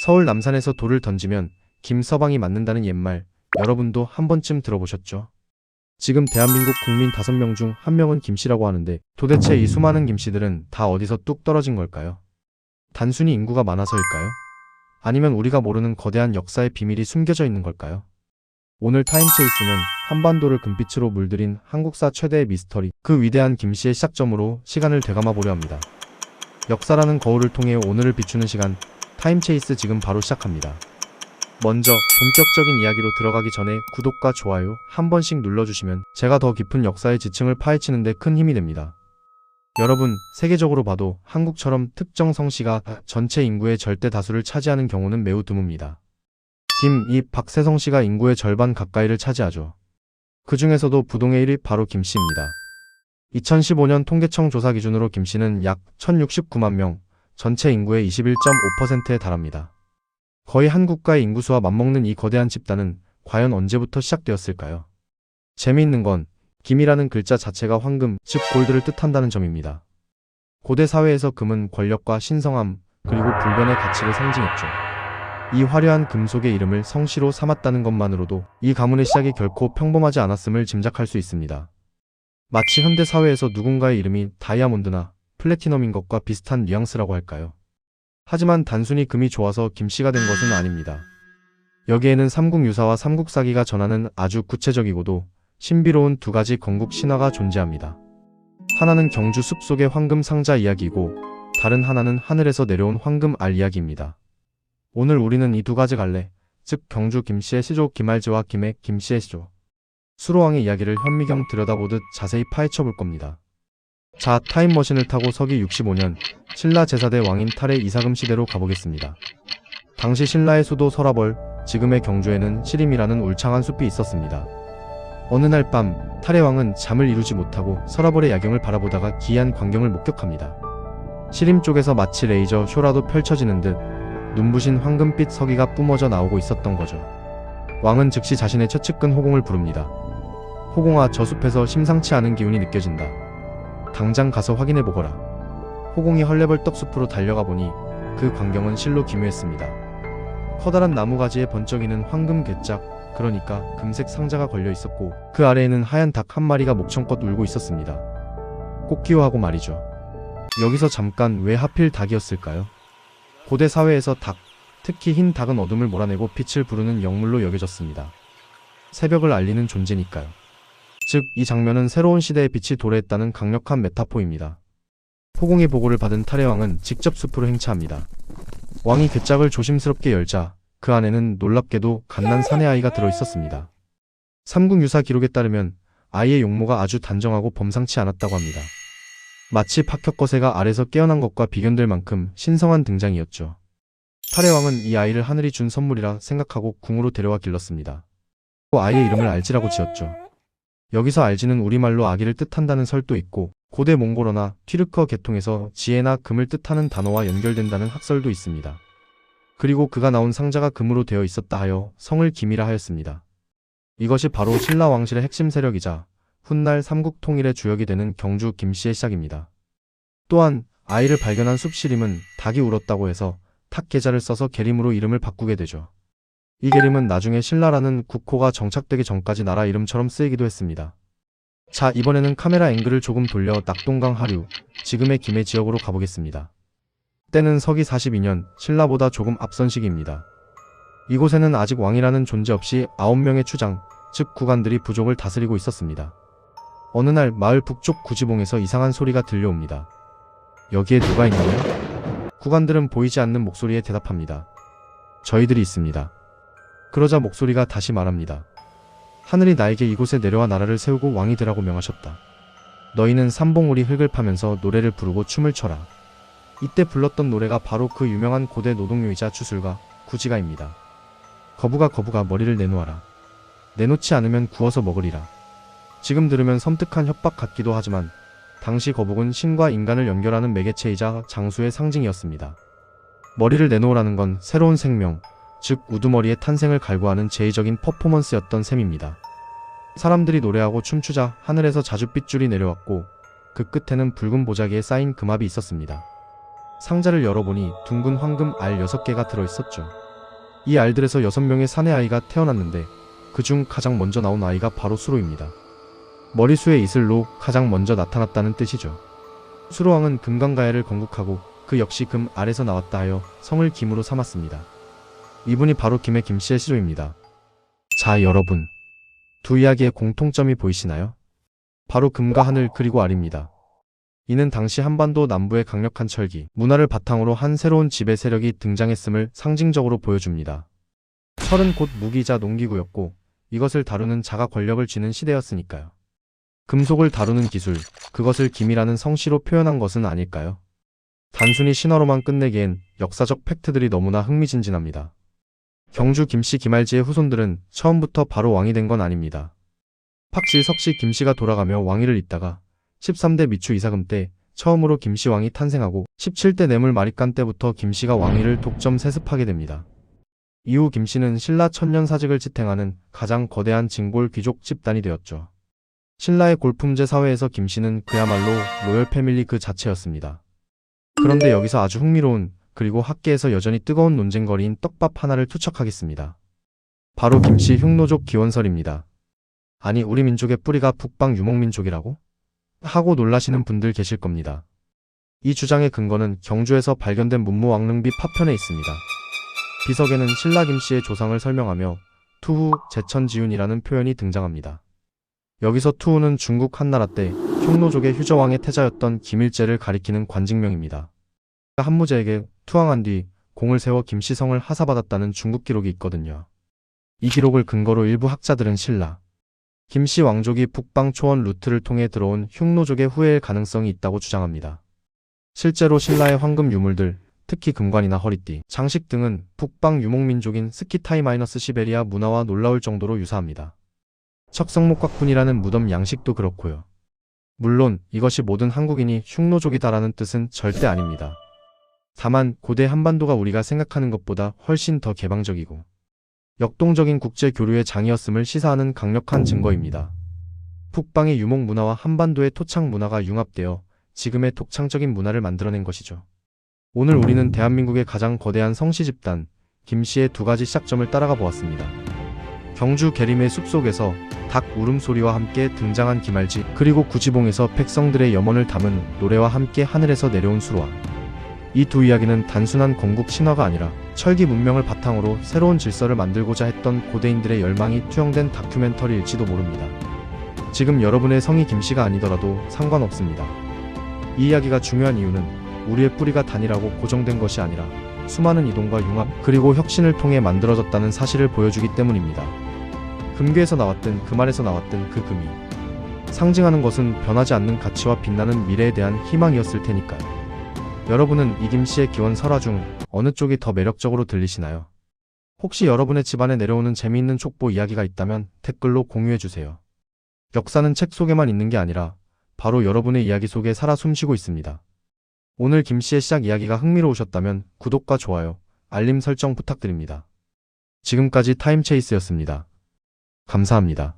서울 남산에서 돌을 던지면 김서방이 맞는다는 옛말, 여러분도 한 번쯤 들어보셨죠? 지금 대한민국 국민 5명 중 1명은 김씨라고 하는데 도대체 이 수많은 김씨들은 다 어디서 뚝 떨어진 걸까요? 단순히 인구가 많아서일까요? 아니면 우리가 모르는 거대한 역사의 비밀이 숨겨져 있는 걸까요? 오늘 타임체이스는 한반도를 금빛으로 물들인 한국사 최대의 미스터리, 그 위대한 김씨의 시작점으로 시간을 되감아 보려 합니다. 역사라는 거울을 통해 오늘을 비추는 시간, 타임체이스 지금 바로 시작합니다. 먼저 본격적인 이야기로 들어가기 전에 구독과 좋아요 한 번씩 눌러주시면 제가 더 깊은 역사의 지층을 파헤치는 데 큰 힘이 됩니다. 여러분, 세계적으로 봐도 한국처럼 특정 성씨가 전체 인구의 절대 다수를 차지하는 경우는 매우 드뭅니다. 김, 이, 박 세 성씨가 인구의 절반 가까이를 차지하죠. 그 중에서도 부동의 1위 바로 김씨입니다. 2015년 통계청 조사 기준으로 김씨는 약 1069만 명, 전체 인구의 21.5%에 달합니다. 거의 한 국가의 인구수와 맞먹는 이 거대한 집단은 과연 언제부터 시작되었을까요? 재미있는 건 김이라는 글자 자체가 황금, 즉 골드를 뜻한다는 점입니다. 고대 사회에서 금은 권력과 신성함, 그리고 불변의 가치를 상징했죠. 이 화려한 금속의 이름을 성씨로 삼았다는 것만으로도 이 가문의 시작이 결코 평범하지 않았음을 짐작할 수 있습니다. 마치 현대 사회에서 누군가의 이름이 다이아몬드나 플래티넘인 것과 비슷한 뉘앙스라고 할까요? 하지만 단순히 금이 좋아서 김씨가 된 것은 아닙니다. 여기에는 삼국유사와 삼국사기가 전하는 아주 구체적이고도 신비로운 두 가지 건국 신화가 존재합니다. 하나는 경주 숲속의 황금 상자 이야기이고 다른 하나는 하늘에서 내려온 황금 알 이야기입니다. 오늘 우리는 이 두 가지 갈래, 즉 경주 김씨의 시조 김알지와 김의 김씨의 시조 수로왕의 이야기를 현미경 들여다보듯 자세히 파헤쳐 볼 겁니다. 자, 타임머신을 타고 서기 65년 신라 제4대 왕인 탈의 이사금 시대로 가보겠습니다. 당시 신라의 수도 서라벌, 지금의 경주에는 시림이라는 울창한 숲이 있었습니다. 어느 날 밤, 탈의 왕은 잠을 이루지 못하고 서라벌의 야경을 바라보다가 기이한 광경을 목격합니다. 시림 쪽에서 마치 레이저 쇼라도 펼쳐지는 듯 눈부신 황금빛 서기가 뿜어져 나오고 있었던 거죠. 왕은 즉시 자신의 최측근 호공을 부릅니다. 호공아, 저 숲에서 심상치 않은 기운이 느껴진다. 당장 가서 확인해보거라. 호공이 헐레벌떡 숲으로 달려가 보니 그 광경은 실로 기묘했습니다. 커다란 나무가지에 번쩍이는 황금 괴짝, 그러니까 금색 상자가 걸려 있었고 그 아래에는 하얀 닭 한 마리가 목청껏 울고 있었습니다. 꽃기호하고 말이죠. 여기서 잠깐 왜 하필 닭이었을까요? 고대 사회에서 닭, 특히 흰 닭은 어둠을 몰아내고 빛을 부르는 영물로 여겨졌습니다. 새벽을 알리는 존재니까요. 즉, 이 장면은 새로운 시대의 빛이 도래했다는 강력한 메타포입니다. 호공의 보고를 받은 탈의 왕은 직접 숲으로 행차합니다. 왕이 괴짝을 조심스럽게 열자 그 안에는 놀랍게도 갓난 사내아이가 들어있었습니다. 삼국유사 기록에 따르면 아이의 용모가 아주 단정하고 범상치 않았다고 합니다. 마치 박혁거세가 알에서 깨어난 것과 비견될 만큼 신성한 등장이었죠. 탈의 왕은 이 아이를 하늘이 준 선물이라 생각하고 궁으로 데려와 길렀습니다. 아이의 이름을 알지라고 지었죠. 여기서 알지는 우리말로 아기를 뜻한다는 설도 있고 고대 몽골어나 튀르커 계통에서 지혜나 금을 뜻하는 단어와 연결된다는 학설도 있습니다. 그리고 그가 나온 상자가 금으로 되어 있었다 하여 성을 김이라 하였습니다. 이것이 바로 신라 왕실의 핵심 세력이자 훗날 삼국 통일의 주역이 되는 경주 김씨의 시작입니다. 또한 아이를 발견한 숲시림은 닭이 울었다고 해서 탁 계자를 써서 계림으로 이름을 바꾸게 되죠. 이 계림은 나중에 신라라는 국호가 정착되기 전까지 나라 이름처럼 쓰이기도 했습니다. 자, 이번에는 카메라 앵글을 조금 돌려 낙동강 하류, 지금의 김해 지역으로 가보겠습니다. 때는 서기 42년, 신라보다 조금 앞선 시기입니다. 이곳에는 아직 왕이라는 존재 없이 9명의 추장, 즉 구간들이 부족을 다스리고 있었습니다. 어느 날 마을 북쪽 구지봉에서 이상한 소리가 들려옵니다. 여기에 누가 있나요? 구간들은 보이지 않는 목소리에 대답합니다. 저희들이 있습니다. 그러자 목소리가 다시 말합니다. 하늘이 나에게 이곳에 내려와 나라를 세우고 왕이 되라고 명하셨다. 너희는 삼봉우리 흙을 파면서 노래를 부르고 춤을 춰라. 이때 불렀던 노래가 바로 그 유명한 고대 노동요이자 추술가 구지가입니다. 거부가 머리를 내놓아라. 내놓지 않으면 구워서 먹으리라. 지금 들으면 섬뜩한 협박 같기도 하지만 당시 거북은 신과 인간을 연결하는 매개체이자 장수의 상징이었습니다. 머리를 내놓으라는 건 새로운 생명, 즉 우두머리의 탄생을 갈구하는 제의적인 퍼포먼스였던 셈입니다. 사람들이 노래하고 춤추자 하늘에서 자줏빛줄이 내려왔고 그 끝에는 붉은 보자기에 쌓인 금압이 있었습니다. 상자를 열어보니 둥근 황금 알 6개가 들어있었죠. 이 알들에서 6명의 사내 아이가 태어났는데 그중 가장 먼저 나온 아이가 바로 수로입니다. 머리수의 이슬로 가장 먼저 나타났다는 뜻이죠. 수로왕은 금강가야를 건국하고 그 역시 금 알에서 나왔다 하여 성을 김으로 삼았습니다. 이분이 바로 김의 김씨의 시조입니다. 자, 여러분, 두 이야기의 공통점이 보이시나요? 바로 금과 하늘 그리고 알입니다. 이는 당시 한반도 남부의 강력한 철기, 문화를 바탕으로 한 새로운 지배 세력이 등장했음을 상징적으로 보여줍니다. 철은 곧 무기자 농기구였고 이것을 다루는 자가 권력을 쥐는 시대였으니까요. 금속을 다루는 기술, 그것을 김이라는 성씨로 표현한 것은 아닐까요? 단순히 신화로만 끝내기엔 역사적 팩트들이 너무나 흥미진진합니다. 경주 김씨 김알지의 후손들은 처음부터 바로 왕이 된 건 아닙니다. 팍씨 석씨 김씨가 돌아가며 왕위를 잇다가 13대 미추 이사금 때 처음으로 김씨 왕이 탄생하고 17대 뇌물 마립간 때부터 김씨가 왕위를 독점 세습하게 됩니다. 이후 김씨는 신라 천년사직을 지탱하는 가장 거대한 징골 귀족 집단이 되었죠. 신라의 골품제 사회에서 김씨는 그야말로 로열 패밀리 그 자체였습니다. 그런데 여기서 아주 흥미로운 그리고 학계에서 여전히 뜨거운 논쟁거리인 떡밥 하나를 투척하겠습니다. 바로 김씨 흉노족 기원설입니다. 아니, 우리 민족의 뿌리가 북방 유목민족이라고? 하고 놀라시는 분들 계실 겁니다. 이 주장의 근거는 경주에서 발견된 문무왕릉비 파편에 있습니다. 비석에는 신라 김씨의 조상을 설명하며 투후 제천지윤이라는 표현이 등장합니다. 여기서 투후는 중국 한나라 때 흉노족의 휴저왕의 태자였던 김일제를 가리키는 관직명입니다. 한무제에게 투항한 뒤 공을 세워 김씨성을 하사받았다는 중국 기록이 있거든요. 이 기록을 근거로 일부 학자들은 신라 김씨 왕족이 북방 초원 루트를 통해 들어온 흉노족의 후예일 가능성이 있다고 주장합니다. 실제로 신라의 황금 유물들, 특히 금관이나 허리띠, 장식 등은 북방 유목민족인 스키타이-시베리아 문화와 놀라울 정도로 유사합니다. 척성목곽군이라는 무덤 양식도 그렇고요. 물론 이것이 모든 한국인이 흉노족이다라는 뜻은 절대 아닙니다. 다만 고대 한반도가 우리가 생각하는 것보다 훨씬 더 개방적이고 역동적인 국제 교류의 장이었음을 시사하는 강력한 증거입니다. 북방의 유목 문화와 한반도의 토착 문화가 융합되어 지금의 독창적인 문화를 만들어낸 것이죠. 오늘 우리는 대한민국의 가장 거대한 성씨 집단 김씨의 두 가지 시작점을 따라가 보았습니다. 경주 계림의 숲속에서 닭 울음소리와 함께 등장한 김알지, 그리고 구지봉에서 백성들의 염원을 담은 노래와 함께 하늘에서 내려온 수로왕. 이 두 이야기는 단순한 건국 신화가 아니라 철기 문명을 바탕으로 새로운 질서를 만들고자 했던 고대인들의 열망이 투영된 다큐멘터리일지도 모릅니다. 지금 여러분의 성이 김씨가 아니더라도 상관없습니다. 이 이야기가 중요한 이유는 우리의 뿌리가 단일하고 고정된 것이 아니라 수많은 이동과 융합 그리고 혁신을 통해 만들어졌다는 사실을 보여주기 때문입니다. 금괴에서 나왔든 금알에서 나왔든 그 금이 상징하는 것은 변하지 않는 가치와 빛나는 미래에 대한 희망이었을 테니까요. 여러분은 이 김씨의 기원 설화 중 어느 쪽이 더 매력적으로 들리시나요? 혹시 여러분의 집안에 내려오는 재미있는 족보 이야기가 있다면 댓글로 공유해주세요. 역사는 책 속에만 있는 게 아니라 바로 여러분의 이야기 속에 살아 숨쉬고 있습니다. 오늘 김씨의 시작 이야기가 흥미로우셨다면 구독과 좋아요, 알림 설정 부탁드립니다. 지금까지 타임체이스였습니다. 감사합니다.